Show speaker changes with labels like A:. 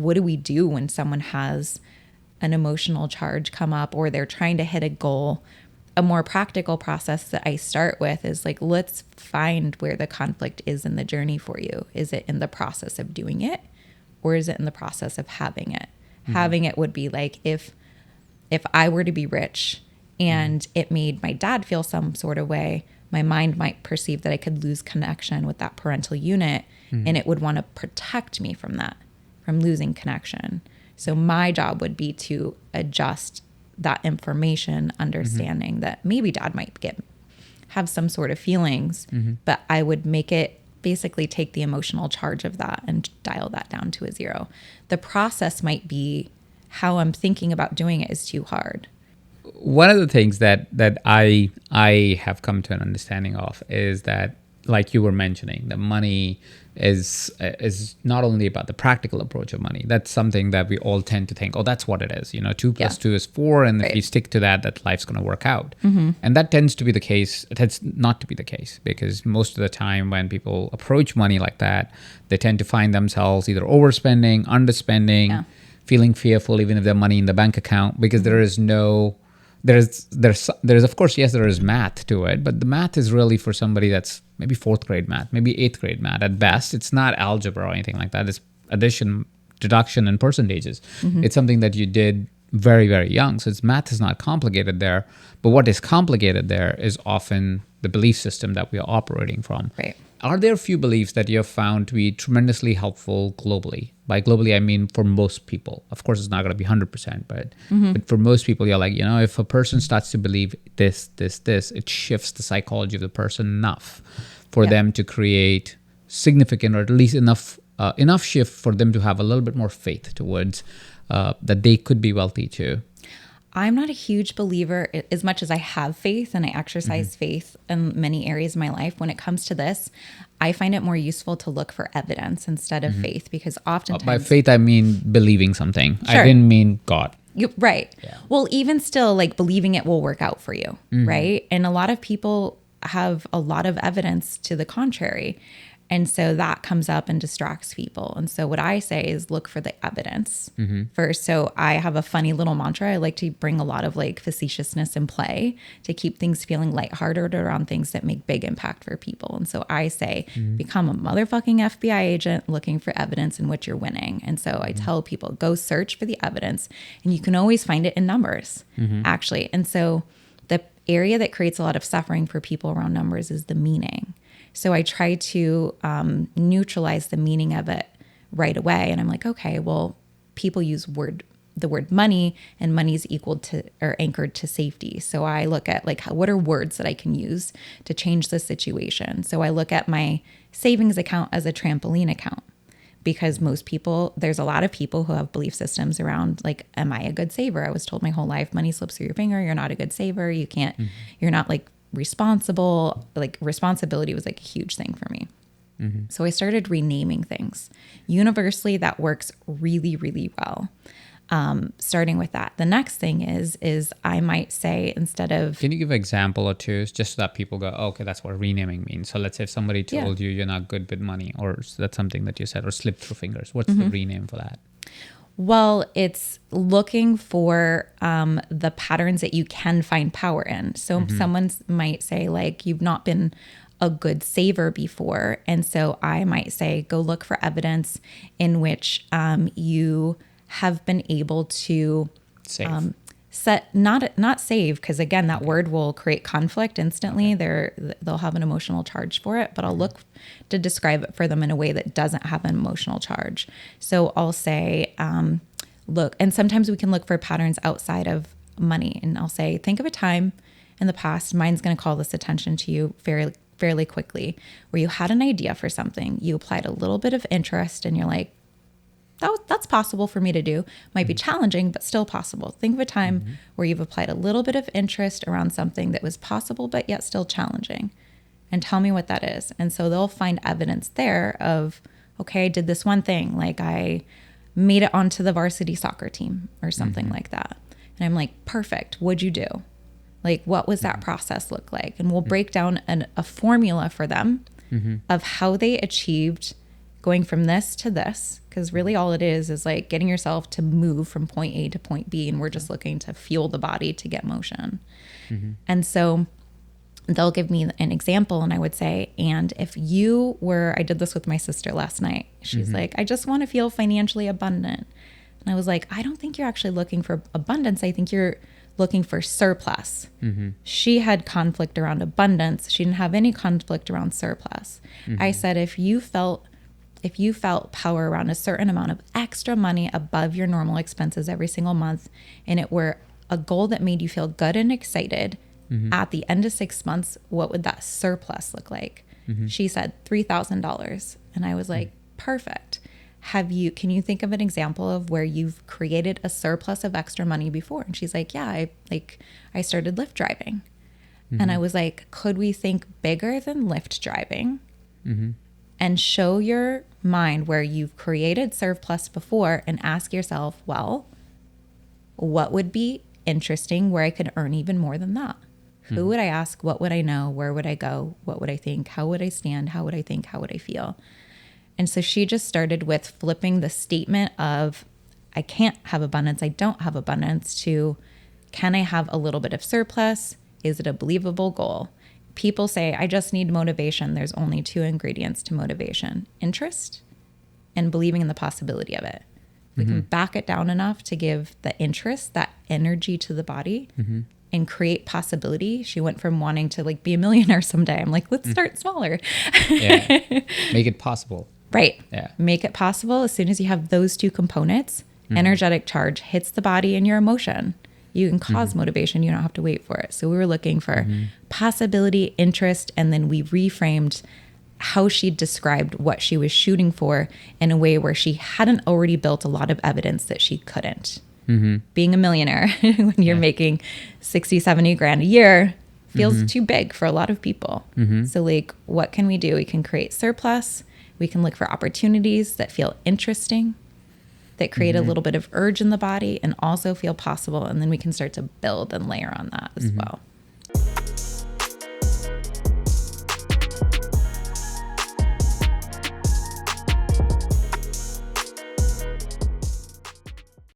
A: what do we do when someone has an emotional charge come up or they're trying to hit a goal? A more practical process that I start with is like, let's find where the conflict is in the journey for you. Is it in the process of doing it, or is it in the process of having it? Having it would be like, if I were to be rich and it made my dad feel some sort of way, my mind might perceive that I could lose connection with that parental unit, and it would want to protect me from that, from losing connection. So my job would be to adjust that information, understanding that maybe dad might have some sort of feelings, but I would make it basically take the emotional charge of that and dial that down to a 0. The process might be how I'm thinking about doing it is too hard.
B: One of the things that I have come to an understanding of is that, like you were mentioning, the money is not only about the practical approach of money. That's something that we all tend to think, oh, that's what it is. 2 + 2 is 4, and if you stick to that life's going to work out. And that tends to be the case. It tends not to be the case, because most of the time when people approach money like that, they tend to find themselves either overspending, underspending, feeling fearful even if their money in the bank account, because there is of course, yes, there is math to it, but the math is really for somebody that's maybe 4th grade math, maybe 8th grade math at best. It's not algebra or anything like that. It's addition, deduction, and percentages. It's something that you did very, very young. So math is not complicated there. But what is complicated there is often the belief system that we are operating from.
A: Right.
B: Are there a few beliefs that you have found to be tremendously helpful globally? By globally, I mean for most people. Of course, it's not going to be 100%, but for most people, you're like, if a person starts to believe this, it shifts the psychology of the person enough for them to create significant, or at least enough shift for them to have a little bit more faith towards that they could be wealthy too.
A: I'm not a huge believer, as much as I have faith and I exercise faith in many areas of my life. When it comes to this, I find it more useful to look for evidence instead of faith, because oftentimes...
B: By faith, I mean believing something.
A: Sure.
B: I didn't mean God.
A: Right.
B: Yeah.
A: Well, even still, like, believing it will work out for you, right? And a lot of people have a lot of evidence to the contrary. And so that comes up and distracts people. And so what I say is look for the evidence first. So I have a funny little mantra. I like to bring a lot of like facetiousness in play to keep things feeling lighthearted around things that make big impact for people. And so I say, become a motherfucking FBI agent looking for evidence in which you're winning. And so I tell people, go search for the evidence, and you can always find it in numbers, actually. And so the area that creates a lot of suffering for people around numbers is the meaning. So I try to neutralize the meaning of it right away. And I'm like, okay, well, people use the word money, and money is equal to or anchored to safety. So I look at like, what are words that I can use to change the situation? So I look at my savings account as a trampoline account, because there's a lot of people who have belief systems around like, am I a good saver? I was told my whole life, money slips through your finger. You're not a good saver. You can't, you're not like responsible. Like responsibility was like a huge thing for me. So I started renaming things. Universally, that works really, really well. Starting with that. The next thing is I might say, instead of...
B: Can you give an example or two, just so that people go, oh, okay, that's what renaming means. So let's say if somebody told you you're not good with money, or that's something that you said, or slipped through fingers. What's the rename for that?
A: Well, it's looking for the patterns that you can find power in. So someone might say, like, you've not been a good saver before. And so I might say, go look for evidence in which you have been able to
B: Save.
A: not save, because again, that word will create conflict instantly. They'll have an emotional charge for it, but I'll look to describe it for them in a way that doesn't have an emotional charge. So I'll say, look, and sometimes we can look for patterns outside of money, and I'll say, think of a time in the past, mine's going to call this attention to you fairly quickly, where you had an idea for something, you applied a little bit of interest, and you're like, that's possible for me to do. Might be challenging, but still possible. Think of a time where you've applied a little bit of interest around something that was possible, but yet still challenging. And tell me what that is. And so they'll find evidence there of, okay, I did this one thing. Like I made it onto the varsity soccer team or something like that. And I'm like, perfect. What'd you do? Like, what was that process look like? And we'll break down a formula for them of how they achieved going from this to this, because really all it is like getting yourself to move from point A to point B, and we're just looking to fuel the body to get motion. And so they'll give me an example, and I would say, and if you were, I did this with my sister last night. She's like, I just want to feel financially abundant. And I was like, I don't think you're actually looking for abundance. I think you're looking for surplus. She had conflict around abundance. She didn't have any conflict around surplus. I said, if you felt power around a certain amount of extra money above your normal expenses every single month, and it were a goal that made you feel good and excited, at the end of 6 months, what would that surplus look like? She said $3,000. And I was like, perfect. Can you think of an example of where you've created a surplus of extra money before? And she's like, yeah, I started Lyft driving. And I was like, could we think bigger than Lyft driving? And show your mind where you've created surplus before, and ask yourself, well, what would be interesting where I could earn even more than that? Who would I ask? What would I know? Where would I go? What would I think? How would I stand? How would I think? How would I feel? And so she just started with flipping the statement of, I can't have abundance, I don't have abundance, to, can I have a little bit of surplus? Is it a believable goal? People say, I just need motivation. There's only 2 ingredients to motivation: interest and believing in the possibility of it. We can back it down enough to give the interest, that energy to the body, and create possibility. She went from wanting to like be a millionaire someday. I'm like, let's start smaller.
B: Make it possible.
A: Right.
B: Yeah.
A: Make it possible. As soon as you have those 2 components, energetic charge hits the body and your emotion. You can cause motivation. You don't have to wait for it. So we were looking for possibility, interest, and then we reframed how she described what she was shooting for in a way where she hadn't already built a lot of evidence that she couldn't. Being a millionaire when you're making 60, 70 grand a year feels too big for a lot of people. So like, what can we do? We can create surplus. We can look for opportunities that feel interesting, that create a little bit of urge in the body and also feel possible. And then we can start to build and layer on that as well.